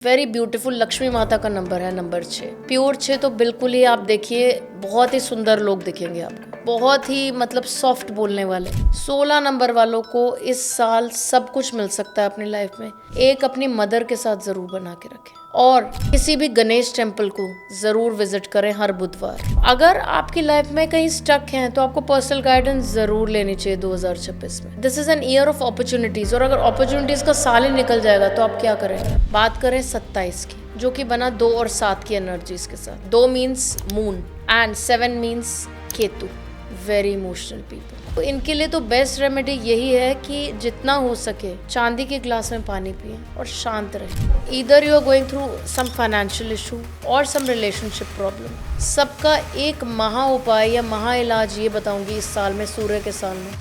Very beautiful Lakshmi माता का number है नंबर 6। प्योर 6 तो बिल्कुल ही आप देखिए बहुत ही सुंदर लोग दिखेंगे आपको, बहुत ही मतलब सॉफ्ट बोलने वाले। 16 नंबर वालों को इस साल सब कुछ मिल सकता है अपनी लाइफ में। एक अपनी मदर के साथ जरूर बना के रखें और किसी भी गणेश टेम्पल को जरूर विजिट करें हर बुधवार। अगर आपकी लाइफ में कहीं स्टक हैं तो आपको पर्सनल गाइडेंस जरूर लेनी चाहिए 2026 में। This is an year of opportunities और अगर अपॉर्चुनिटीज का साल ही निकल जाएगा तो आप क्या करेंगे। बात करें 27 की, जो कि बना 2 और 7 की एनर्जीज के साथ। 2 means moon and 7 means Ketu. Very emotional people. तो इनके लिए तो बेस्ट रेमेडी यही है कि जितना हो सके चांदी के ग्लास में पानी पिए और शांत रहे। Either you are going through some financial issue और सम रिलेशनशिप प्रॉब्लम। सबका एक महा उपाय या महा इलाज ये बताऊंगी इस साल में, सूर्य के साल में।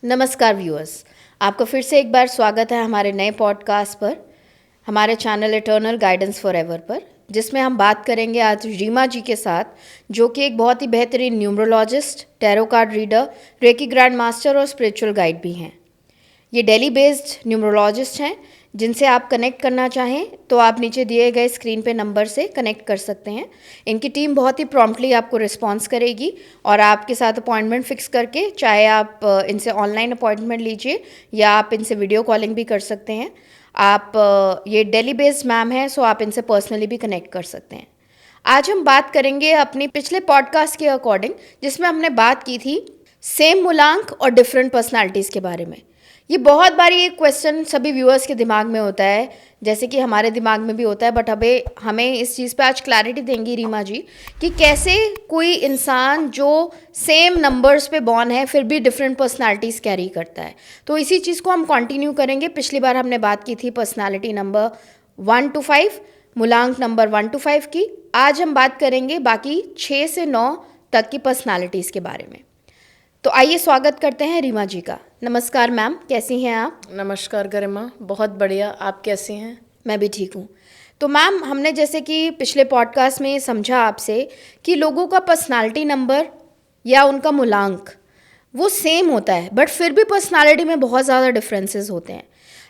नमस्कार व्यूअर्स, आपका फिर से एक बार स्वागत है हमारे नए पॉडकास्ट पर, हमारे चैनल इटर्नल गाइडेंस फॉरएवर पर, जिसमें हम बात करेंगे आज रीमा जी के साथ, जो कि एक बहुत ही बेहतरीन numerologist, tarot card reader, reiki grand master और स्पिरिचुअल गाइड भी हैं। ये दिल्ली बेस्ड न्यूमरोलॉजिस्ट हैं। जिनसे आप कनेक्ट करना चाहें तो आप नीचे दिए गए स्क्रीन पे नंबर से कनेक्ट कर सकते हैं। इनकी टीम बहुत ही प्रॉम्प्टली आपको रिस्पॉन्स करेगी और आपके साथ अपॉइंटमेंट फिक्स करके, चाहे आप इनसे ऑनलाइन अपॉइंटमेंट लीजिए या आप इनसे वीडियो कॉलिंग भी कर सकते हैं। आप ये दिल्ली बेस्ड मैम है, सो आप इनसे पर्सनली भी कनेक्ट कर सकते हैं। आज हम बात करेंगे अपनी पिछले पॉडकास्ट के अकॉर्डिंग, जिसमें हमने बात की थी सेम मूलांक और डिफरेंट पर्सनालिटीज़ के बारे में। ये बहुत बारी एक क्वेश्चन सभी व्यूअर्स के दिमाग में होता है, जैसे कि हमारे दिमाग में भी होता है, बट अबे हमें इस चीज़ पे आज क्लैरिटी देंगी रीमा जी कि कैसे कोई इंसान जो सेम नंबर्स पे बॉर्न है फिर भी डिफरेंट पर्सनालिटीज़ कैरी करता है। तो इसी चीज़ को हम कंटिन्यू करेंगे। पिछली बार हमने बात की थी पर्सनालिटी नंबर 1 to 5, मूलांक नंबर 1 to 5 की। आज हम बात करेंगे बाकी 6 से 9 तक की पर्सनालिटीज़ के बारे में। तो आइए स्वागत करते हैं रीमा जी का। नमस्कार मैम, कैसी हैं आप? नमस्कार गरिमा, बहुत बढ़िया। आप कैसी हैं? मैं भी ठीक हूँ। तो मैम, हमने जैसे कि पिछले पॉडकास्ट में समझा आपसे कि लोगों का पर्सनालिटी नंबर या उनका मूलांक वो सेम होता है, बट फिर भी पर्सनालिटी में बहुत ज़्यादा डिफरेंसेस होते हैं।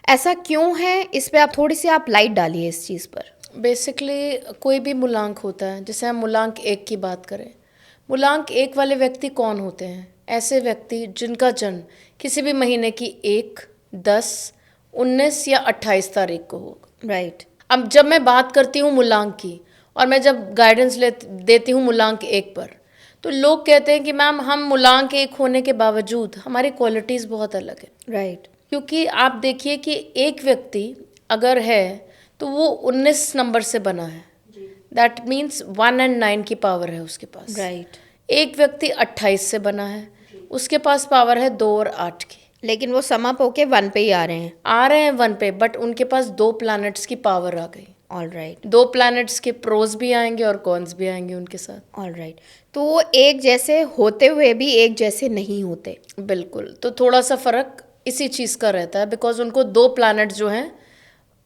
ऐसा क्यों है? इस पे आप थोड़ी सी लाइट डालिए इस चीज़ पर। बेसिकली कोई भी मूलांक होता है, जैसे हम मूलांक 1 की बात करें, मूलांक 1 वाले व्यक्ति कौन होते हैं? ऐसे व्यक्ति जिनका जन्म किसी भी महीने की 1, 10, 19 या 28 तारीख को हो। राइट। अब जब मैं बात करती हूँ मूलांक की और मैं जब गाइडेंस देती हूँ मूलांक 1 पर, तो लोग कहते हैं कि मैम हम मूलांक 1 होने के बावजूद हमारी क्वालिटीज़ बहुत अलग है। राइट। क्योंकि आप देखिए कि एक व्यक्ति अगर है तो वो 19 नंबर से बना है। दैट मीन्स 1 और 9 की पावर है उसके पास। राइट। एक व्यक्ति 28 से बना है, उसके पास पावर है 2 और 8 की। लेकिन वो सम अप होके 1 पे ही आ रहे हैं 1 पे, बट उनके पास 2 प्लैनेट्स की पावर आ गई। All right. 2 प्लैनेट्स के प्रोज भी आएंगे और कॉन्स भी आएंगे उनके साथ। All right. तो वो एक जैसे होते हुए भी एक जैसे नहीं होते। बिल्कुल। तो थोड़ा सा फर्क इसी चीज़ का रहता है, बिकॉज उनको 2 प्लैनेट जो हैं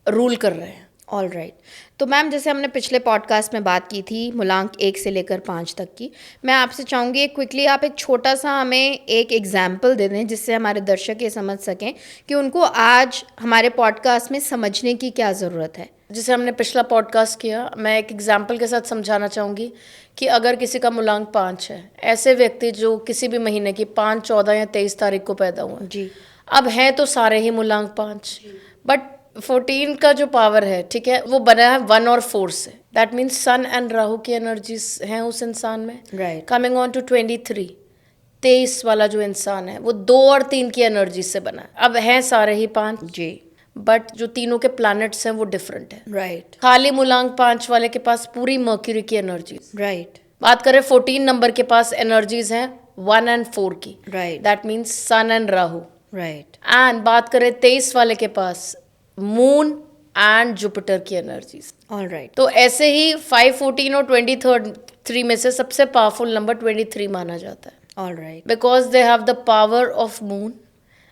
रूल कर रहे हैं। All right. तो मैम, जैसे हमने पिछले पॉडकास्ट में बात की थी मूलांक 1 से लेकर 5 तक की, मैं आपसे चाहूँगी क्विकली आप एक छोटा सा हमें एक एग्जाम्पल दे दें, जिससे हमारे दर्शक ये समझ सकें कि उनको आज हमारे पॉडकास्ट में समझने की क्या ज़रूरत है। जैसे हमने पिछला पॉडकास्ट किया, मैं एक एग्जाम्पल के साथ समझाना चाहूँगी कि अगर किसी का मूलांक 5 है, ऐसे व्यक्ति जो किसी भी महीने की 5, 14 या 23 तारीख को पैदा हुए जी। अब हैं तो सारे ही मूलांक 5, बट 14 का जो पावर है, ठीक है, वो बना है 1 और 4 से। That means sun and Rahu की एनर्जीज हैं उस इंसान में। राइट। कमिंग ऑन टू 23 वाला जो इंसान है वो 2 और 3 की एनर्जी से बना है। अब हैं सारे ही 5 जी, बट जो तीनों के प्लैनेट्स हैं वो डिफरेंट है। राइट। खाली मूलांक 5 वाले के पास पूरी मर्क्यूरी की एनर्जीज। राइट। बात करें 14 नंबर के पास एनर्जीज हैं 1 और 4 की। Right. That means sun and Rahu. Right. And बात करें 23 वाले के पास मून एंड जुपिटर की एनर्जीज। All right. तो ऐसे ही 5, 14 और 23 में से सबसे पावरफुल नंबर 23 माना जाता है। All right. Because they have the power of moon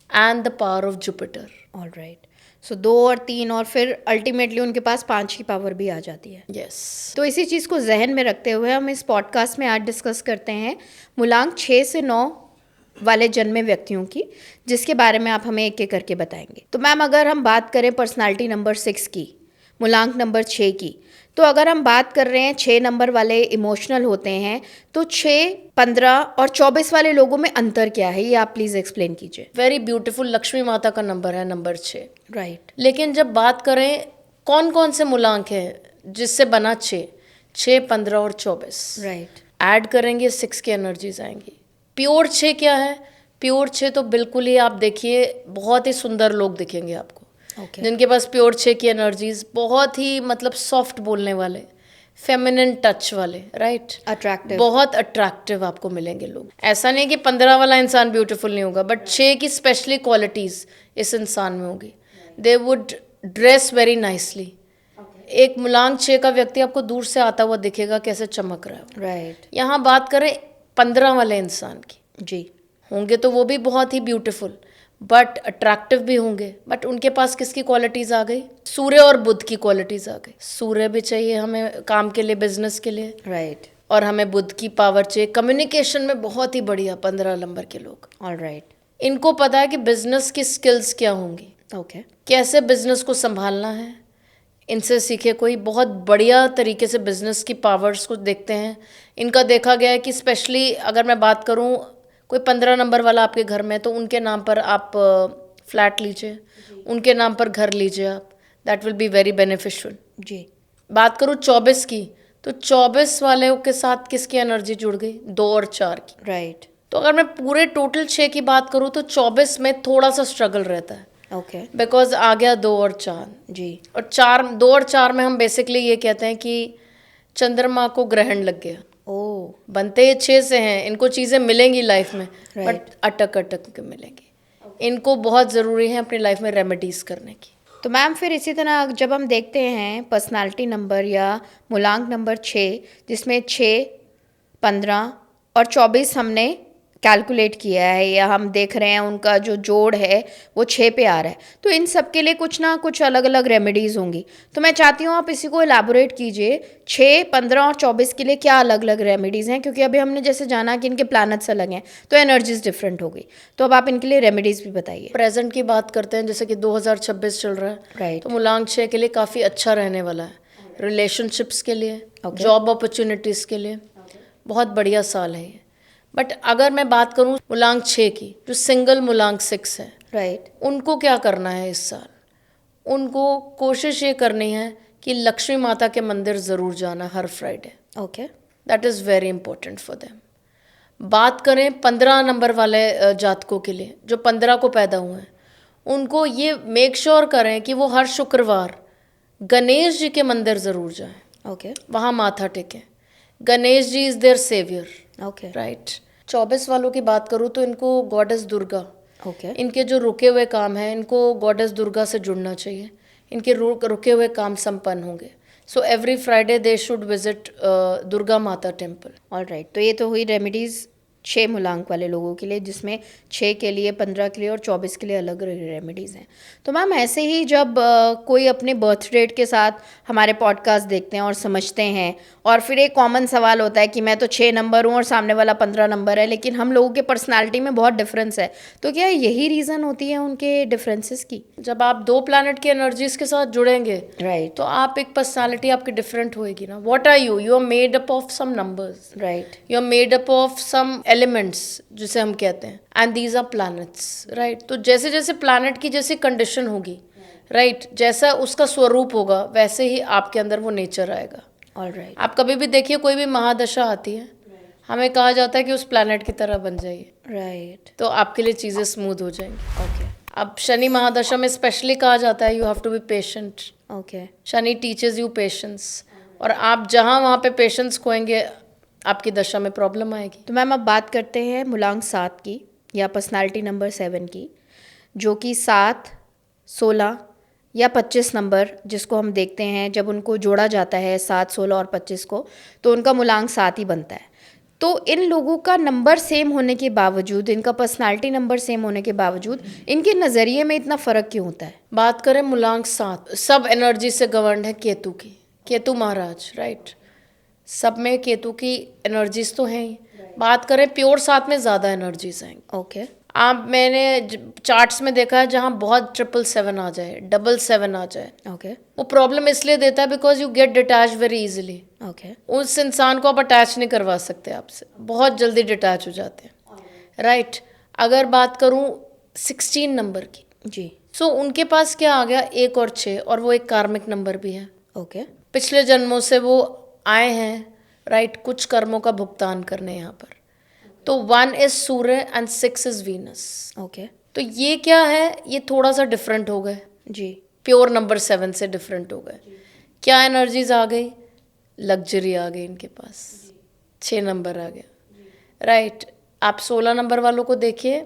and the power of Jupiter. All right. So 2 और 3 और फिर अल्टीमेटली उनके पास 5 की पावर भी आ जाती है। यस। तो इसी चीज़ को जहन में रखते हुए हम इस पॉडकास्ट में आज डिस्कस करते हैं मूलांक 6 से 9 वाले जन्मे व्यक्तियों की, जिसके बारे में आप हमें एक एक करके बताएंगे। तो मैम अगर हम बात करें पर्सनालिटी नंबर 6 की, मूलांक नंबर 6 की, तो अगर हम बात कर रहे हैं 6 नंबर वाले इमोशनल होते हैं, तो 6, 15 और 24 वाले लोगों में अंतर क्या है, ये आप प्लीज़ एक्सप्लेन कीजिए। वेरी ब्यूटीफुल, लक्ष्मी माता का नंबर है नंबर 6। राइट। लेकिन जब बात करें कौन कौन से मूलांक हैं जिससे बना 6, 15 और 24, राइट। ऐड करेंगे 6 की एनर्जीज आएंगी। प्योर 6 क्या है? प्योर 6 तो बिल्कुल ही आप देखिए बहुत ही सुंदर लोग दिखेंगे आपको, ओके। जिनके पास प्योर 6 की एनर्जीज, बहुत ही मतलब सॉफ्ट बोलने वाले, फेमिनिन टच वाले, राइट, अट्रैक्टिव। बहुत अट्रैक्टिव आपको मिलेंगे लोग। ऐसा नहीं कि 15 वाला इंसान ब्यूटीफुल नहीं होगा, बट 6 की स्पेशली क्वालिटीज इस इंसान में होगी। They would dress very nicely. एक मूलांक 6 का व्यक्ति आपको दूर से आता हुआ दिखेगा कैसे चमक रहा है। राइट। यहाँ बात करें 15 वाले इंसान की, जी। होंगे तो वो भी बहुत ही ब्यूटीफुल बट अट्रैक्टिव भी होंगे, बट उनके पास किसकी क्वालिटीज आ गई? सूर्य और बुध की क्वालिटीज आ गई। सूर्य भी चाहिए हमें काम के लिए, बिजनेस के लिए, राइट। और हमें बुध की पावर चाहिए कम्युनिकेशन में। बहुत ही बढ़िया 15 नंबर के लोग, ऑल राइट। इनको पता है कि बिजनेस की स्किल्स क्या होंगी, ओके। कैसे बिजनेस को संभालना है। इनसे सीखे कोई बहुत बढ़िया तरीके से बिजनेस की पावर्स को देखते हैं। इनका देखा गया है कि स्पेशली अगर मैं बात करूं कोई 15 नंबर वाला आपके घर में, तो उनके नाम पर आप फ्लैट लीजिए, उनके नाम पर घर लीजिए आप, that will be very beneficial. जी। बात करूं 24 की, तो 24 वाले के साथ किसकी एनर्जी जुड़ गई? 2 और 4 की। राइट। तो अगर मैं पूरे टोटल 6 की बात करूं तो 24 में थोड़ा सा स्ट्रगल रहता है, ओके। बिकॉज आ गया 2 और 4। जी। और 2 और 4 में हम बेसिकली ये कहते हैं कि चंद्रमा को ग्रहण लग गया। ओ। बनते ये 6 से हैं, इनको चीज़ें मिलेंगी लाइफ में, Right. बट अटक अटक के मिलेंगी। इनको बहुत ज़रूरी है अपनी लाइफ में रेमेडीज करने की। तो मैम फिर इसी तरह जब हम देखते हैं पर्सनालिटी नंबर या मूलांक नंबर 6, जिसमें 6, 15 और 24 हमने कैलकुलेट किया है या हम देख रहे हैं उनका जो जोड़ है वो 6 पे आ रहा है, तो इन सब के लिए कुछ ना कुछ अलग अलग रेमेडीज़ होंगी। तो मैं चाहती हूँ आप इसी को इलाबोरेट कीजिए, 6, 15 और 24 के लिए क्या अलग अलग रेमेडीज़ हैं, क्योंकि अभी हमने जैसे जाना कि इनके प्लैनेट्स अलग हैं तो एनर्जीज डिफरेंट हो गई। तो अब आप इनके लिए रेमेडीज़ भी बताइए। प्रेजेंट की बात करते हैं, जैसे कि 2026 चल रहा है, राइट। तो मूलांक 6 के लिए काफ़ी अच्छा रहने वाला है। रिलेशनशिप्स के लिए, Okay. जॉब अपॉर्चुनिटीज़ के लिए बहुत बढ़िया साल है ये। बट अगर मैं बात करूं मूलांक 6 की, जो सिंगल मूलांक 6 है, राइट। उनको क्या करना है इस साल? उनको कोशिश ये करनी है कि लक्ष्मी माता के मंदिर ज़रूर जाना हर Friday. Okay. That is very important for them. बात करें 15 नंबर वाले जातकों के लिए, जो 15 को पैदा हुए हैं, उनको ये मेक श्योर करें कि वो हर शुक्रवार गणेश जी के मंदिर ज़रूर जाएं, ओके। वहाँ माथा टेकें। Ganesh ji is their saviour, okay. Right. 24 वालों की बात करूँ तो इनको गॉडेस दुर्गा, ओके। इनके जो रुके हुए काम हैं, इनको गॉडेस दुर्गा से जुड़ना चाहिए। इनके रुके हुए काम संपन्न होंगे। So every Friday they should visit Durga माता टेम्पल। All right. तो ये तो हुई रेमेडीज़ 6 मूलांक वाले लोगों के लिए, जिसमें 6 के लिए, 15 के लिए और 24 के लिए अलग रेमेडीज़ हैं। तो मैम ऐसे ही जब कोई अपने बर्थ डेट के साथ हमारे पॉडकास्ट देखते हैं और समझते हैं, और फिर एक कॉमन सवाल होता है कि मैं तो 6 नंबर हूँ और सामने वाला 15 नंबर है, लेकिन हम लोगों के पर्सनालिटी में बहुत डिफरेंस है, तो क्या यही रीज़न होती है उनके डिफरेंसेस की? जब आप 2 प्लैनेट की एनर्जीज के साथ जुड़ेंगे, राइट। तो आप एक पर्सनालिटी आपकी डिफरेंट होएगी ना। What are you? You are made up of some numbers, right. You are made up of some elements, जिसे हम कहते हैं, and these are planets, right. तो जैसे जैसे प्लैनेट की जैसी कंडीशन होगी, राइट, जैसा उसका स्वरूप होगा, वैसे ही आपके अंदर वो नेचर आएगा। All right. आप कभी भी देखिए, कोई भी महादशा आती है, हमें कहा जाता है कि उस प्लैनेट की तरह बन जाइए, राइट। तो आपके लिए चीज़ें स्मूथ हो जाएंगी। ओके। अब शनि महादशा में स्पेशली कहा जाता है you have to be patient. Okay. Shani teaches you patience, और आप जहाँ वहाँ पे पेशेंस खोएंगे, आपकी दशा में प्रॉब्लम आएगी। तो मैम अब बात करते हैं मूलांक 7 की या पर्सनालिटी नंबर 7 की, जो कि 7, 16 या 25 नंबर, जिसको हम देखते हैं जब उनको जोड़ा जाता है 7, 16 और 25 को, तो उनका मूलांक 7 ही बनता है। तो इन लोगों का नंबर सेम होने के बावजूद, इनका पर्सनालिटी नंबर सेम होने के बावजूद, इनके नज़रिए में इतना फ़र्क क्यों होता है? बात करें मूलांक 7, सब एनर्जी से गवर्न है केतु की, केतु महाराज, राइट। सब में केतु की एनर्जीज तो हैं ही, बात करें प्योर 7 में ज़्यादा एनर्जीज आएंगी। ओके। मैंने चार्ट्स में देखा है जहाँ बहुत 777 आ जाए, 777 आ जाए, ओके। वो प्रॉब्लम इसलिए देता है because you get detach very easily. Okay. उस इंसान को आप अटैच नहीं करवा सकते आपसे, बहुत जल्दी डिटैच हो जाते हैं, राइट। अगर बात करूँ 16 नंबर की, जी। सो उनके पास क्या आ गया, 1 और 6, और वो एक कार्मिक नंबर भी है। ओके। पिछले जन्मों से वो आए हैं, राइट, कुछ कर्मों का भुगतान करने यहाँ पर। तो 1 is Surya and 6 is Venus. Okay. तो ये क्या है, ये थोड़ा सा डिफरेंट हो गए, जी। प्योर नंबर 7 से डिफरेंट हो गए। क्या एनर्जीज आ गई, लग्जरी आ गई इनके पास, 6 नंबर आ गया, राइट। आप 16 नंबर वालों को देखिए,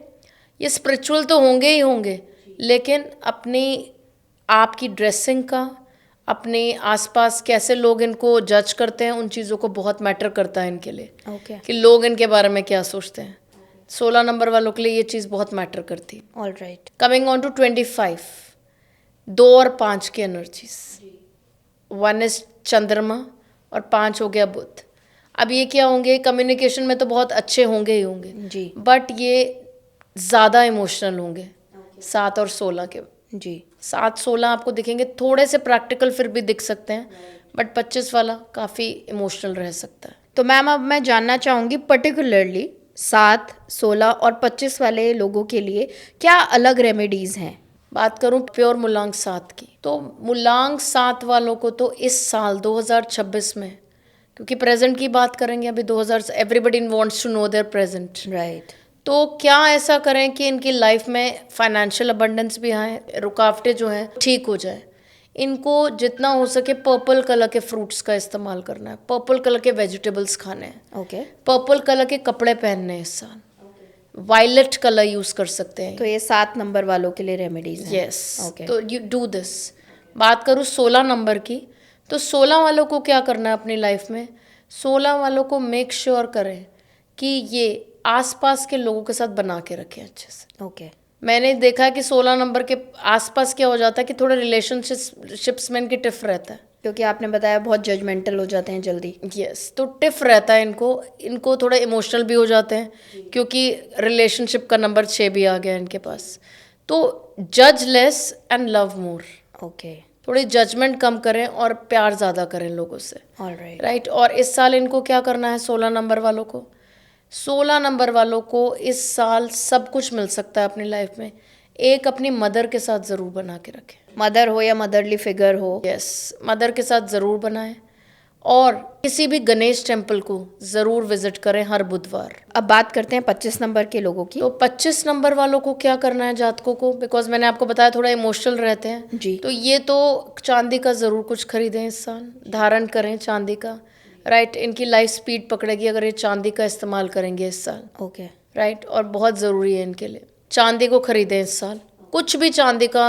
ये स्पिरिचुअल तो होंगे ही होंगे, लेकिन अपनी आपकी ड्रेसिंग का, अपने आसपास कैसे लोग इनको जज करते हैं, उन चीज़ों को बहुत मैटर करता है इनके लिए, ओके। कि लोग इनके बारे में क्या सोचते हैं। 16 नंबर वालों के लिए ये चीज़ बहुत मैटर करती है। All right. Coming on to 25, 2 और 5 की एनर्जीज, 1 इज चंद्रमा और 5 हो गया बुध। अब ये क्या होंगे, कम्युनिकेशन में तो बहुत अच्छे होंगे ही होंगे जी। बट ये ज़्यादा इमोशनल होंगे 7 और 16 के। जी। 7-16 आपको दिखेंगे थोड़े से प्रैक्टिकल, फिर भी दिख सकते हैं, बट 25 वाला काफ़ी इमोशनल रह सकता है। तो मैम अब मैं जानना चाहूँगी पर्टिकुलरली 7, 16 और 25 वाले लोगों के लिए क्या अलग रेमेडीज़ हैं? बात करूं प्योर मुलांग 7 की, तो मुलांग 7 वालों को तो इस साल 2026 में, क्योंकि प्रेजेंट की बात करेंगे अभी 2000, everybody wants to know their present, right. तो क्या ऐसा करें कि इनकी लाइफ में फाइनेंशियल अबंडेंस भी आए, रुकावटें जो हैं ठीक हो जाए। इनको जितना हो सके पर्पल कलर के फ्रूट्स का इस्तेमाल करना है, पर्पल कलर के वेजिटेबल्स खाने हैं, ओके। पर्पल कलर के कपड़े पहनने हैं इस साल, वायलेट कलर यूज़ कर सकते हैं। तो ये 7 नंबर वालों के लिए रेमेडीज़ हैं। Yes, okay. तो यू डू दिस। बात करूँ 16 नंबर की, तो 16 वालों को क्या करना है अपनी लाइफ में, 16 वालों को मेक श्योर करें कि ये आसपास के लोगों के साथ बना के रखें अच्छे से। ओके। मैंने देखा है कि 16 नंबर के आसपास क्या हो जाता है कि थोड़ा रिलेशनशिप्स में इनकी टिफ रहता है, क्योंकि आपने बताया बहुत जजमेंटल हो जाते हैं जल्दी। यस, तो टिफ रहता है इनको थोड़ा इमोशनल भी हो जाते हैं, क्योंकि रिलेशनशिप का नंबर 6 भी आ गया इनके पास। तो जज less and love more, okay. थोड़ी जजमेंट कम करें और प्यार ज़्यादा करें लोगों से, ऑल राइट। राइट। और इस साल इनको क्या करना है, 16 नंबर वालों को, 16 नंबर वालों को इस साल सब कुछ मिल सकता है अपनी लाइफ में। एक अपनी मदर के साथ ज़रूर बना के रखें, मदर हो या मदरली फिगर हो। यस, मदर के साथ ज़रूर बनाएं, और किसी भी गणेश टेम्पल को ज़रूर विजिट करें हर बुधवार। अब बात करते हैं 25 नंबर के लोगों की। तो 25 नंबर वालों को क्या करना है जातकों को, बिकॉज मैंने आपको बताया थोड़ा इमोशनल रहते हैं जी। तो ये तो चांदी का ज़रूर कुछ खरीदें इस साल, धारण करें चांदी का, राइट। इनकी लाइफ स्पीड पकड़ेगी अगर ये चांदी का इस्तेमाल करेंगे इस साल, ओके। राइट। और बहुत ज़रूरी है इनके लिए, चांदी को खरीदें इस साल, कुछ भी चांदी का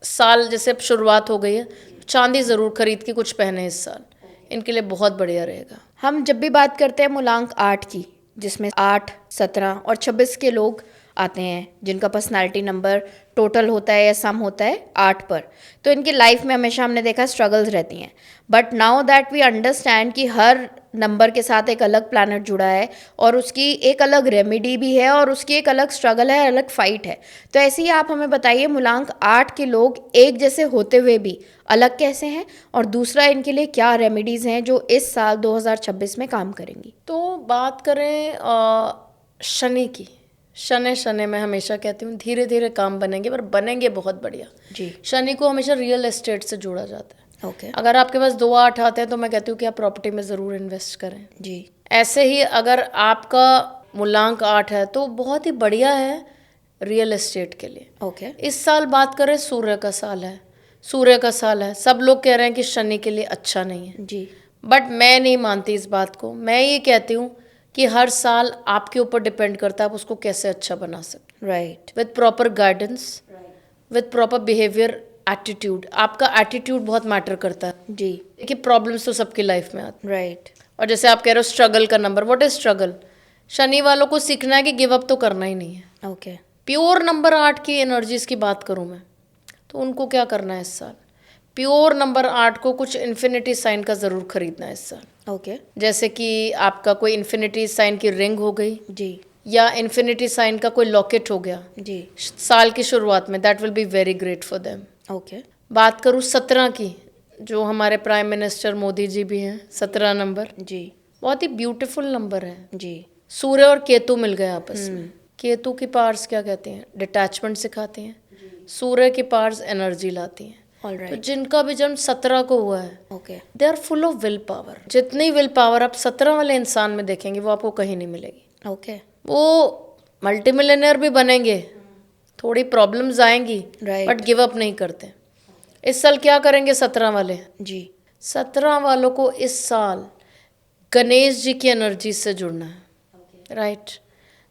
साल जैसे अब शुरुआत हो गई है, चांदी ज़रूर खरीद के कुछ पहने इस साल, इनके लिए बहुत बढ़िया रहेगा। हम जब भी बात करते हैं मूलांक 8 की, जिसमें 8, 17 और 26 के लोग आते हैं जिनका पर्सनालिटी नंबर टोटल होता है या सम होता है 8 पर, तो इनकी लाइफ में हमेशा हमने देखा स्ट्रगल्स रहती हैं। But now that we understand कि हर नंबर के साथ एक अलग प्लैनेट जुड़ा है और उसकी एक अलग रेमेडी भी है और उसकी एक अलग स्ट्रगल है, अलग फाइट है। तो ऐसे ही आप हमें बताइए मूलांक 8 के लोग एक जैसे होते हुए भी अलग कैसे हैं, और दूसरा इनके लिए क्या रेमेडीज़ हैं जो इस साल 2026 में काम करेंगी। तो बात करें शनि की, शनि मैं हमेशा कहती हूँ धीरे धीरे काम बनेंगे, पर बनेंगे बहुत बढ़िया। जी। शनि को हमेशा रियल एस्टेट से जोड़ा जाता है। ओके। अगर आपके पास 2-8 आते हैं तो मैं कहती हूँ कि आप प्रॉपर्टी में ज़रूर इन्वेस्ट करें। जी। ऐसे ही अगर आपका मूलांक 8 है तो बहुत ही बढ़िया है रियल एस्टेट के लिए। ओके। इस साल बात करें सूर्य का साल है, सूर्य का साल है, सब लोग कह रहे हैं कि शनि के लिए अच्छा नहीं है, जी। बट मैं नहीं मानती इस बात को। मैं ये कहती हूँ कि हर साल आपके ऊपर डिपेंड करता है आप उसको कैसे अच्छा बना सकते, right. With proper guidance, with proper behaviour, attitude. आपका एटीट्यूड बहुत मैटर करता है। जी। देखिए प्रॉब्लम्स तो सबकी लाइफ में आती राइट। और जैसे आप कह रहे हो स्ट्रगल का number, what is struggle, Shani वालों को सीखना है कि गिव अप तो करना ही नहीं है। ओके। प्योर नंबर 8 की एनर्जीज की बात करूँ मैं तो उनको क्या करना है इस साल, प्योर नंबर 8 को कुछ इन्फिनिटी साइन का ज़रूर खरीदना है इस साल। ओके। जैसे कि आपका कोई इन्फिनिटी साइन की रिंग हो गई जी या इन्फिनिटी साइन का कोई लॉकेट हो गया जी। साल की शुरुआत में, that will be very great for them. Okay. बात करूँ 17 की, जो हमारे प्राइम मिनिस्टर मोदी जी भी हैं, 17 नंबर जी बहुत ही ब्यूटीफुल नंबर है। जी। सूर्य और केतु मिल गए आपस में। केतु की पावर्स क्या कहते हैं? डिटैचमेंट सिखाती हैं। सूर्य की पावर्स एनर्जी लाती हैं। ऑल तो राइट। जिनका भी जन्म 17 को हुआ है, okay. They are full of will power. जितनी विल पावर आप 17 वाले इंसान में देखेंगे वो आपको कहीं नहीं मिलेगी। ओके। वो मल्टी मिलियनर भी बनेंगे, थोड़ी प्रॉब्लम्स आएंगी, Right. बट गिव अप नहीं करते। इस साल क्या करेंगे 17 वाले? जी 17 वालों को इस साल गणेश जी की एनर्जी से जुड़ना है। राइट।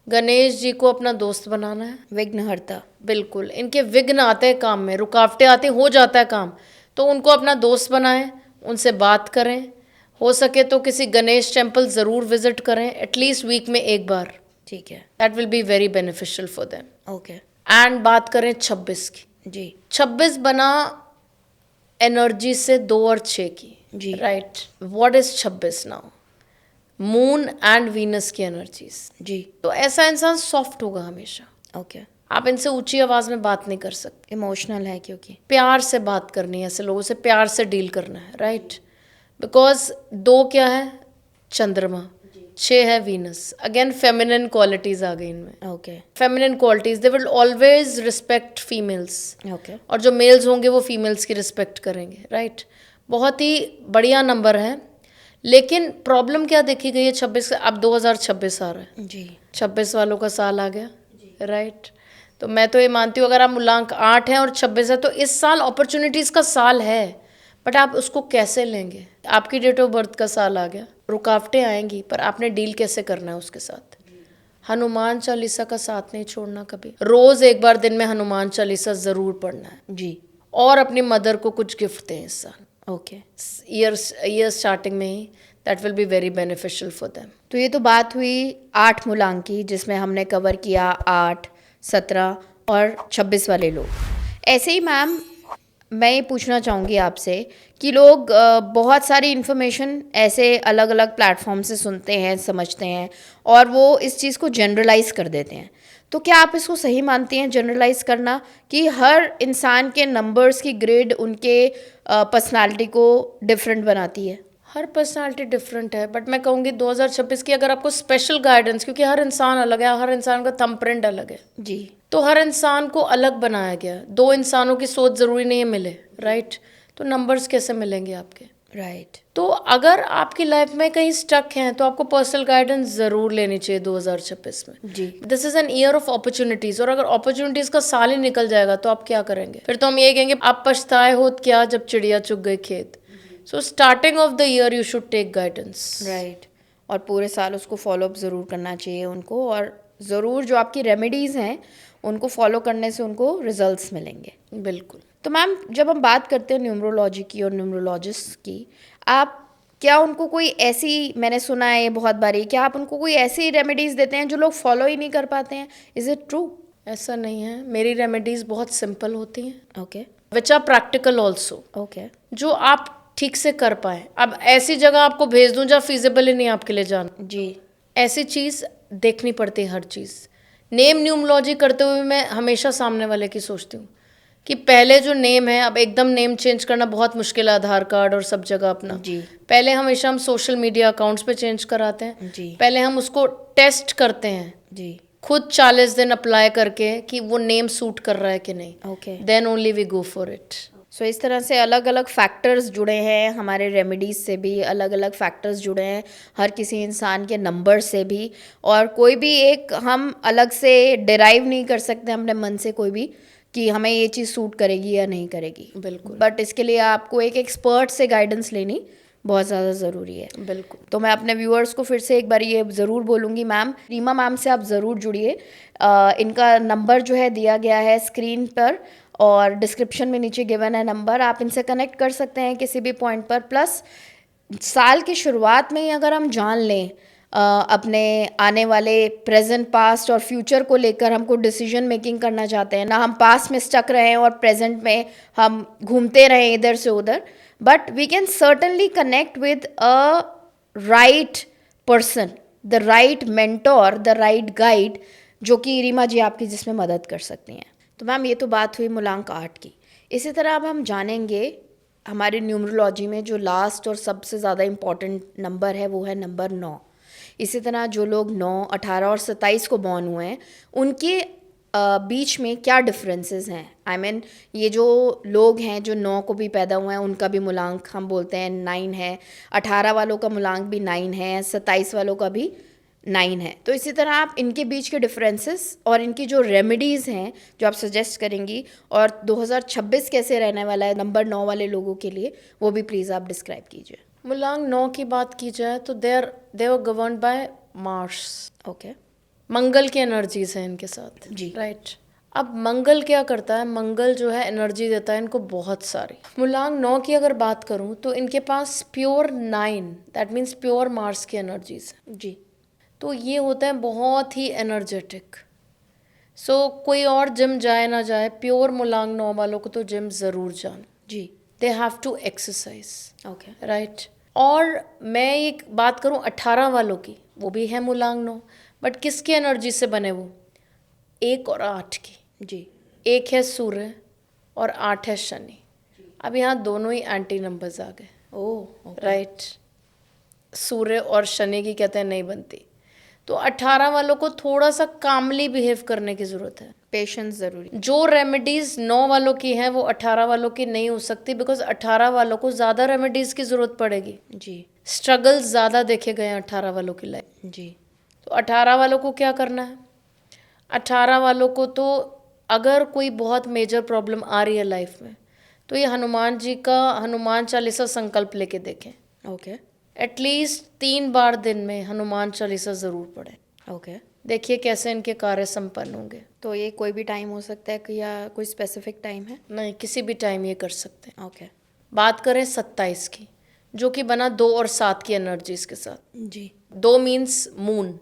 गणेश जी को अपना दोस्त बनाना है। विघ्नहर्ता। बिल्कुल, इनके विघ्न आते हैं काम में, रुकावटें आती, हो जाता है काम, तो उनको अपना दोस्त बनाएं, उनसे बात करें, हो सके तो किसी गणेश टेम्पल ज़रूर विजिट करें, एटलीस्ट वीक में एक बार। ठीक है। That will be very beneficial for them. Okay. And बात करें 26 की, जी 26 बना एनर्जी से 2 और 6 की। जी। Right. What is 26 now? Moon and Venus की एनर्जीज। जी। तो ऐसा इंसान सॉफ्ट होगा हमेशा। ओके। आप इनसे ऊंची आवाज में बात नहीं कर सकते। इमोशनल है क्योंकि। प्यार से बात करनी है, ऐसे लोगों से प्यार से डील करना है। राइट। बिकॉज 2 क्या है? चंद्रमा। 6 है वीनस। अगेन फेमिनिन क्वालिटीज आ गई इनमें। Okay. Feminine qualities, they will always respect females. Okay. और जो मेल्स होंगे वो फीमेल्स की रिस्पेक्ट करेंगे। राइट। बहुत ही बढ़िया नंबर है। लेकिन प्रॉब्लम क्या देखी गई है 26? अब 2026 आ रहा है, जी 26 वालों का साल आ गया। राइट। तो मैं तो ये मानती हूँ अगर आप मूलांक 8 है और 26 है तो इस साल अपॉर्चुनिटीज़ का साल है, बट आप उसको कैसे लेंगे? आपकी डेट ऑफ बर्थ का साल आ गया, रुकावटें आएंगी, पर आपने डील कैसे करना है उसके साथ? हनुमान चालीसा का साथ नहीं छोड़ना कभी। रोज़ एक बार दिन में हनुमान चालीसा ज़रूर पढ़ना है। जी। और अपनी मदर को कुछ गिफ्ट दें इस साल, ओके। ईयर स्टार्टिंग में ही। That will be very beneficial for them. तो ये तो बात हुई 8 मूलांक की, जिसमें हमने कवर किया 8, 17 और 26 वाले लोग। ऐसे ही मैम मैं ये पूछना चाहूँगी आपसे कि लोग बहुत सारी इन्फॉर्मेशन ऐसे अलग अलग प्लेटफॉर्म से सुनते हैं, समझते हैं, और वो इस चीज़ को जनरलाइज कर देते हैं। तो क्या आप इसको सही मानती हैं जनरलाइज करना, कि हर इंसान के नंबर्स की ग्रेड उनके पर्सनालिटी को डिफरेंट बनाती है? हर पर्सनालिटी डिफरेंट है, बट मैं कहूँगी 2026 की अगर आपको स्पेशल गाइडेंस, क्योंकि हर इंसान अलग है, हर इंसान का थंबप्रिंट अलग है, जी। तो हर इंसान को अलग बनाया गया है। 2 इंसानों की सोच ज़रूरी नहीं है मिले। राइट। तो नंबर्स कैसे मिलेंगे आपके? राइट। तो अगर आपकी लाइफ में कहीं स्टक हैं तो आपको पर्सनल गाइडेंस ज़रूर लेनी चाहिए 2026 में। जी। This is an year of opportunities, और अगर अपॉर्चुनिटीज़ का साल ही निकल जाएगा तो आप क्या करेंगे? फिर तो हम ये कहेंगे आप पछताए हो क्या जब चिड़िया चुग गई खेत। So starting of the year you should take guidance. Right. और पूरे साल उसको फॉलोअप ज़रूर करना चाहिए उनको, और ज़रूर जो आपकी रेमेडीज़ हैं उनको फॉलो करने से उनको रिजल्ट्स मिलेंगे। बिल्कुल। तो मैम जब हम बात करते हैं न्यूमरोलॉजी की और न्यूमरोलॉजिस्ट की, आप क्या उनको कोई ऐसी, मैंने सुना है ये बहुत बारी, क्या आप उनको कोई ऐसी रेमेडीज़ देते हैं जो लोग फॉलो ही नहीं कर पाते हैं? Is it true? ऐसा नहीं है, मेरी रेमेडीज़ बहुत सिंपल होती हैं, okay. Which are practical also, okay. जो आप ठीक से कर पाए। अब ऐसी जगह आपको भेज दूं जहाँ फिजिबल ही नहीं आपके लिए जाना, जी। ऐसी चीज़ देखनी पड़ती है हर चीज़। नेम न्यूमरोलॉजी करते हुए मैं हमेशा सामने वाले की सोचती हूँ कि पहले जो नेम है, अब एकदम नेम चेंज करना बहुत मुश्किल है, आधार कार्ड और सब जगह अपना। जी। पहले हमेशा हम सोशल मीडिया अकाउंट्स पे चेंज कराते हैं। जी। पहले हम उसको टेस्ट करते हैं जी। खुद 40 दिन अप्लाई करके कि वो नेम सूट कर रहा है कि नहीं। Okay. Then only we go for it. So इस तरह से अलग अलग फैक्टर्स जुड़े हैं, हमारे रेमेडीज़ से भी अलग अलग फैक्टर्स जुड़े हैं, हर किसी इंसान के नंबर से भी, और कोई भी एक हम अलग से डिराइव नहीं कर सकते अपने मन से कोई भी कि हमें ये चीज़ सूट करेगी या नहीं करेगी। बिल्कुल। बट इसके लिए आपको एक एक्सपर्ट से गाइडेंस लेनी बहुत ज़्यादा ज़रूरी है। बिल्कुल। तो मैं अपने व्यूअर्स को फिर से एक बार ये ज़रूर बोलूँगी, मैम रीमा मैम से आप ज़रूर जुड़िए। इनका नंबर जो है दिया गया है स्क्रीन पर, और डिस्क्रिप्शन में नीचे गिवन है नंबर, आप इनसे कनेक्ट कर सकते हैं किसी भी पॉइंट पर। प्लस साल की शुरुआत में ही अगर हम जान लें अपने आने वाले प्रेजेंट पास्ट और फ्यूचर को लेकर हमको डिसीजन मेकिंग करना चाहते हैं, ना हम पास्ट में स्टक रहे और प्रेजेंट में हम घूमते रहें इधर से उधर, but we can certainly connect with a right person, the right mentor, the right guide, जो कि रीमा जी आपकी जिसमें मदद कर सकती हैं। तो मैम ये तो बात हुई मूलांक 8 की। इसी तरह अब हम जानेंगे हमारी न्यूमरोलॉजी में जो लास्ट और सबसे ज़्यादा इम्पॉर्टेंट नंबर है वो है नंबर 9। इसी तरह जो लोग 9, 18 और 27 को बॉर्न हुए हैं उनके बीच में क्या डिफरेंसेस हैं। आई मीन ये जो लोग हैं जो 9 को भी पैदा हुए हैं उनका भी मूलांक हम बोलते हैं 9 है, 18 वालों का मूलांक भी 9 है, 27 वालों का भी 9 है। तो इसी तरह आप इनके बीच के डिफरेंसेस और इनकी जो रेमेडीज़ हैं जो आप सजेस्ट करेंगी, और 2026 कैसे रहने वाला है नंबर 9 वाले लोगों के लिए, वो भी प्लीज़ आप डिस्क्राइब कीजिए। मूलांक 9 की बात की जाए तो दे वर गवर्न्ड बाय मार्स। ओके। मंगल की एनर्जीज हैं इनके साथ जी। राइट। अब मंगल क्या करता है, मंगल जो है एनर्जी देता है इनको बहुत सारी। मूलांक 9 की अगर बात करूं तो इनके पास pure 9, that means pure Mars की एनर्जीज है जी। तो ये होते हैं बहुत ही एनर्जेटिक। सो कोई और जिम जाए ना जाए, प्योर मूलांक 9 वालों को तो जिम ज़रूर जाना। जी। They have to exercise. Okay. Right. और मैं एक बात करूं 18 वालों की, वो भी है मूलांक 9, बट किसकी एनर्जी से बने वो, 1 और 8 की। जी। 1 है सूर्य और 8 है शनि। अब यहाँ दोनों ही एंटी नंबर्स आ गए। ओह। राइट। सूर्य और शनि की कहते हैं नहीं बनती, तो 18 वालों को थोड़ा सा कामली बिहेव करने की ज़रूरत है। पेशेंस ज़रूरी। जो रेमेडीज़ 9 वालों की हैं वो 18 वालों की नहीं हो सकती, बिकॉज 18 वालों को ज़्यादा रेमेडीज़ की ज़रूरत पड़ेगी। जी। स्ट्रगल्स ज़्यादा देखे गए हैं 18 वालों की लाइफ। जी। तो 18 वालों को क्या करना है, 18 वालों को तो अगर कोई बहुत मेजर प्रॉब्लम आ रही है लाइफ में तो ये हनुमान जी का हनुमान चालीसा संकल्प लेके देखें। ओके। एटलीस्ट 3 बार दिन में हनुमान चालीसा ज़रूर पढ़ें। ओके। देखिए कैसे इनके कार्य संपन्न होंगे। तो ये कोई भी टाइम हो सकता है कि या कोई स्पेसिफिक टाइम है? नहीं, किसी भी टाइम ये कर सकते हैं। ओके। बात करें 27 की, जो कि बना 2 और 7 की एनर्जीज के साथ। जी। 2 means moon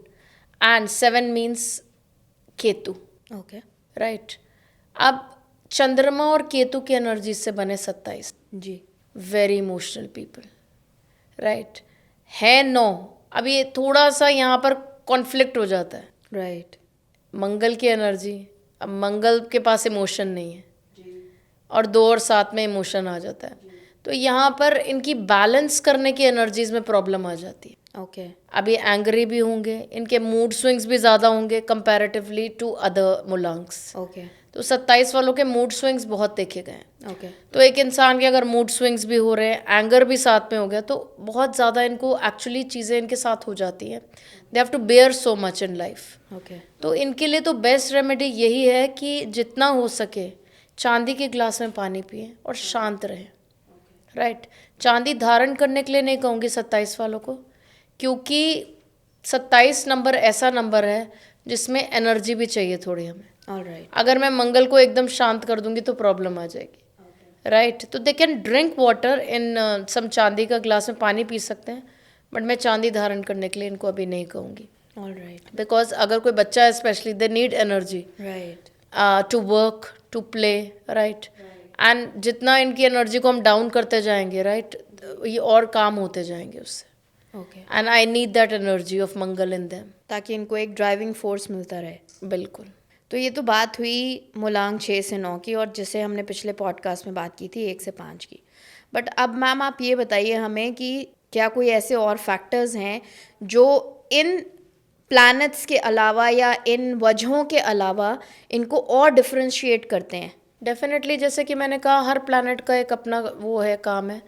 and 7 means Ketu. Okay. Right. अब चंद्रमा और केतु की एनर्जी से बने 27। जी। Very emotional people. राइट। है 9। अब ये थोड़ा सा यहाँ पर कॉन्फ्लिक्ट हो जाता है। राइट। मंगल की एनर्जी, अब मंगल के पास इमोशन नहीं है और 2 और 7 में इमोशन आ जाता है, तो यहाँ पर इनकी बैलेंस करने की एनर्जीज में प्रॉब्लम आ जाती है। ओके। अब ये एंग्री भी होंगे, इनके मूड स्विंग्स भी ज़्यादा होंगे कंपैरेटिवली टू अदर मूलांक्स। ओके। तो 27 वालों के मूड स्विंग्स बहुत देखे गए हैं। ओके। तो एक इंसान के अगर मूड स्विंग्स भी हो रहे हैं, एंगर भी साथ में हो गया, तो बहुत ज़्यादा इनको एक्चुअली चीज़ें इनके साथ हो जाती हैं। They have to bear so much in life. Okay. तो इनके लिए तो बेस्ट रेमेडी यही है कि जितना हो सके चांदी के ग्लास में पानी पिएं और शांत रहें। राइट। चांदी धारण करने के लिए नहीं कहूँगी 27 वालों को, क्योंकि 27 नंबर ऐसा नंबर है जिसमें एनर्जी भी चाहिए थोड़ी हमें। ऑलराइट। अगर मैं मंगल को एकदम शांत कर दूंगी तो प्रॉब्लम आ जाएगी। राइट। तो they can drink water in some, चांदी का ग्लास में पानी पी सकते हैं, बट मैं चांदी धारण करने के लिए इनको अभी नहीं कहूँगी। ऑलराइट। बिकॉज अगर कोई बच्चा है specially, they need energy right. To work, to play. Right. And जितना इनकी एनर्जी को हम डाउन करते जाएंगे, राइट, ये और काम होते जाएंगे उससे। Okay. And I need that energy of Mangal in them. ताकि इनको एक ड्राइविंग फोर्स मिलता रहे। बिल्कुल। तो ये तो बात हुई मूलांक 6 से 9 की, और जिसे हमने पिछले पॉडकास्ट में बात की थी 1 से 5 की। बट अब मैम आप ये बताइए हमें कि क्या कोई ऐसे और फैक्टर्स हैं जो इन प्लैनेट्स के अलावा या इन वजहों के अलावा इनको और डिफरेंशिएट करते हैं? डेफिनेटली, जैसे कि मैंने कहा हर प्लैनेट का एक अपना वो है, काम है।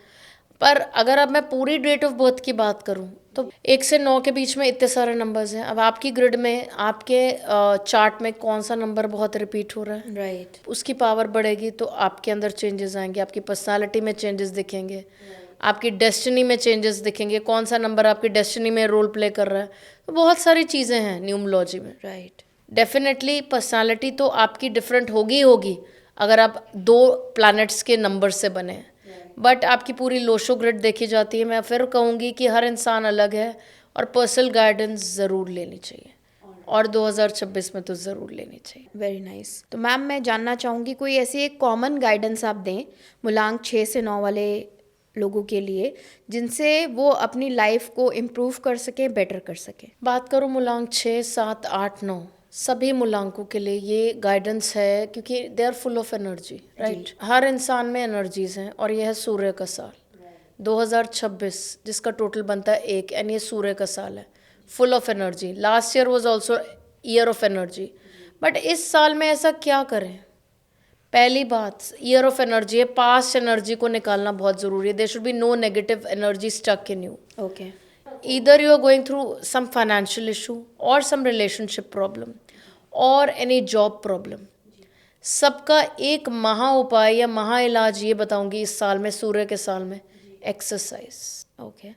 पर अगर अब मैं पूरी डेट ऑफ बर्थ की बात करूं तो 1 से 9 के बीच में इतने सारे नंबर्स हैं। अब आपकी ग्रिड में, आपके चार्ट में कौन सा नंबर बहुत रिपीट हो रहा है, राइट, उसकी पावर बढ़ेगी तो आपके अंदर चेंजेस आएंगे, आपकी पर्सनालिटी में चेंजेस दिखेंगे, आपकी डेस्टिनी में चेंजेस दिखेंगे, कौन सा नंबर आपकी डेस्टिनी में रोल प्ले कर रहा है। तो बहुत सारी चीज़ें हैं न्यूमरोलॉजी में। राइट, डेफिनेटली पर्सनालिटी तो आपकी डिफरेंट होगी ही होगी अगर आप 2 प्लैनेट्स के नंबर से बने हैं, बट आपकी पूरी लोशो ग्रिड देखी जाती है। मैं फिर कहूँगी कि हर इंसान अलग है और पर्सनल गाइडेंस ज़रूर लेनी चाहिए, और 2026 में तो ज़रूर लेनी चाहिए। Very nice. तो मैम मैं जानना चाहूँगी कोई ऐसी एक कॉमन गाइडेंस आप दें मूलांक 6 से 9 वाले लोगों के लिए, जिनसे वो अपनी लाइफ को इम्प्रूव कर सकें, बेटर कर सकें। बात करूँ मूलांक 6, 7, 8, 9 सभी मूलांकों के लिए ये गाइडेंस है, क्योंकि they are full of energy, right. हर इंसान में एनर्जीज हैं, और यह है सूर्य का साल 2026, जिसका टोटल बनता है 1, एंड ये सूर्य का साल है, full of energy. Last year was also year of energy, but इस साल में ऐसा क्या करें? पहली बात, ईयर ऑफ एनर्जी है, पास्ट एनर्जी को निकालना बहुत ज़रूरी है। There should be no negative energy stuck in you. Okay. Either you are going through some financial issue or some relationship problem or any job problem, सबका एक महा उपाय या महा इलाज ये बताऊंगी इस साल में, सूर्य के साल में, exercise. Okay.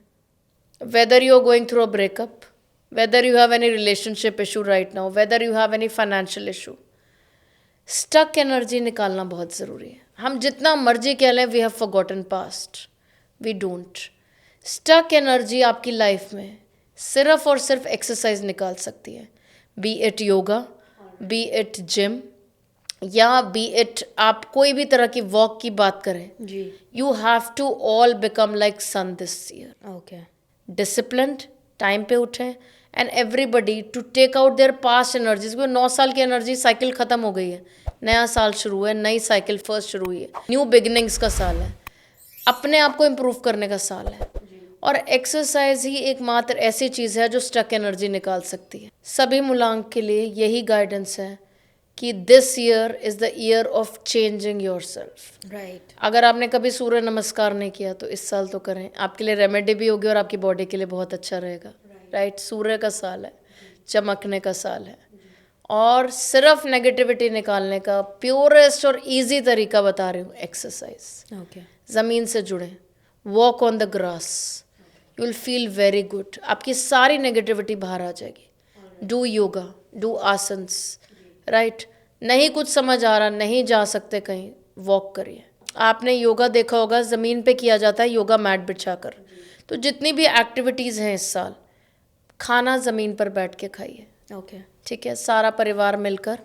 Whether you are going through a breakup, whether you have any relationship issue right now, whether you have any financial issue, stuck energy निकालना बहुत ज़रूरी है। हम जितना मर्जी कह लें we have forgotten past, we don't. Stuck energy आपकी लाइफ में सिर्फ और सिर्फ एक्सरसाइज निकाल सकती है, be it yoga, be it gym, या बी इट आप कोई भी तरह की वॉक की बात करें। जी। You have to all become like sun this year. Okay. Disciplined, time पे उठें, and everybody to take out there past energies. 9 साल की एनर्जी साइकिल ख़त्म हो गई है, नया साल शुरू है, नई साइकिल फर्स्ट शुरू हुई है, न्यू बिगिनिंग्स का साल है, अपने आप को इम्प्रूव करने का साल है। और एक्सरसाइज ही एकमात्र ऐसी चीज़ है जो स्टक एनर्जी निकाल सकती है। सभी मूलांक के लिए यही गाइडेंस है कि this year is the year of changing your self. Right. अगर आपने कभी सूर्य नमस्कार नहीं किया तो इस साल तो करें, आपके लिए रेमेडी भी होगी और आपकी बॉडी के लिए बहुत अच्छा रहेगा, राइट। सूर्य का साल है, चमकने का साल है, और सिर्फ नेगेटिविटी निकालने का प्योरेस्ट और इजी तरीका बता रही हूँ, एक्सरसाइज। ओके। ज़मीन से जुड़ें, walk on the grass, you will feel very good, आपकी सारी नेगेटिविटी बाहर आ जाएगी। Do yoga, do asanas, right. नहीं कुछ समझ आ रहा, नहीं जा सकते कहीं, वॉक करिए। आपने योगा देखा होगा, ज़मीन पे किया जाता है योगा मैट बिछाकर। तो जितनी भी एक्टिविटीज़ हैं इस साल, खाना ज़मीन पर बैठ के खाइए, ओके। ठीक है, सारा परिवार मिलकर,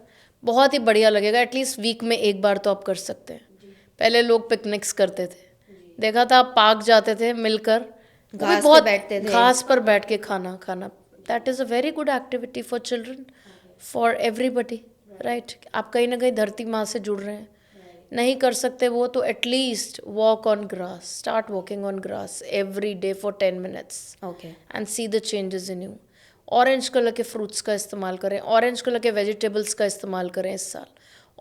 बहुत ही बढ़िया लगेगा। एटलीस्ट वीक में एक बार तो आप कर सकते हैं। पहले लोग पिकनिक्स करते थे, देखा था, आप पार्क जाते थे मिलकर, घास पे बैठते थे, घास पर बैठ के खाना। That is a very good activity for children, for everybody, right. आप कहीं ना कहीं धरती माँ से जुड़ रहे हैं। नहीं कर सकते वो, तो at least walk on grass, start walking on grass every day for 10 minutes, okay. And see the changes in you. Orange colour के फ्रूट्स का इस्तेमाल करें, ऑरेंज कलर के वेजिटेबल्स का इस्तेमाल करें इस साल,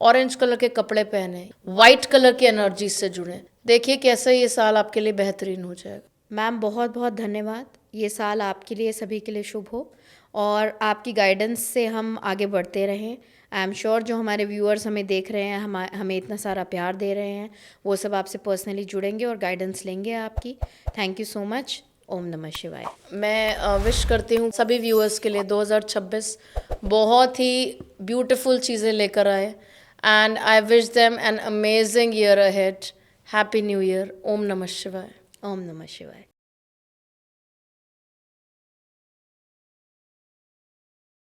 ऑरेंज कलर के कपड़े पहने, वाइट कलर की एनर्जी से जुड़ें। देखिए कैसे ये साल आपके लिए बेहतरीन हो जाएगा। मैम बहुत बहुत धन्यवाद। ये साल आपके लिए, सभी के लिए शुभ हो, और आपकी गाइडेंस से हम आगे बढ़ते रहें। आई एम श्योर जो हमारे व्यूअर्स हमें देख रहे हैं, हमें इतना सारा प्यार दे रहे हैं, वो सब आपसे पर्सनली जुड़ेंगे और गाइडेंस लेंगे आपकी। Thank you so much. ओम नमः शिवाय। मैं विश करती हूँ सभी व्यूअर्स के लिए 2026 बहुत ही ब्यूटीफुल चीज़ें लेकर आए, and I wish them an amazing year ahead. Happy new year. ओम नमः शिवाय। ओम नमः शिवाय।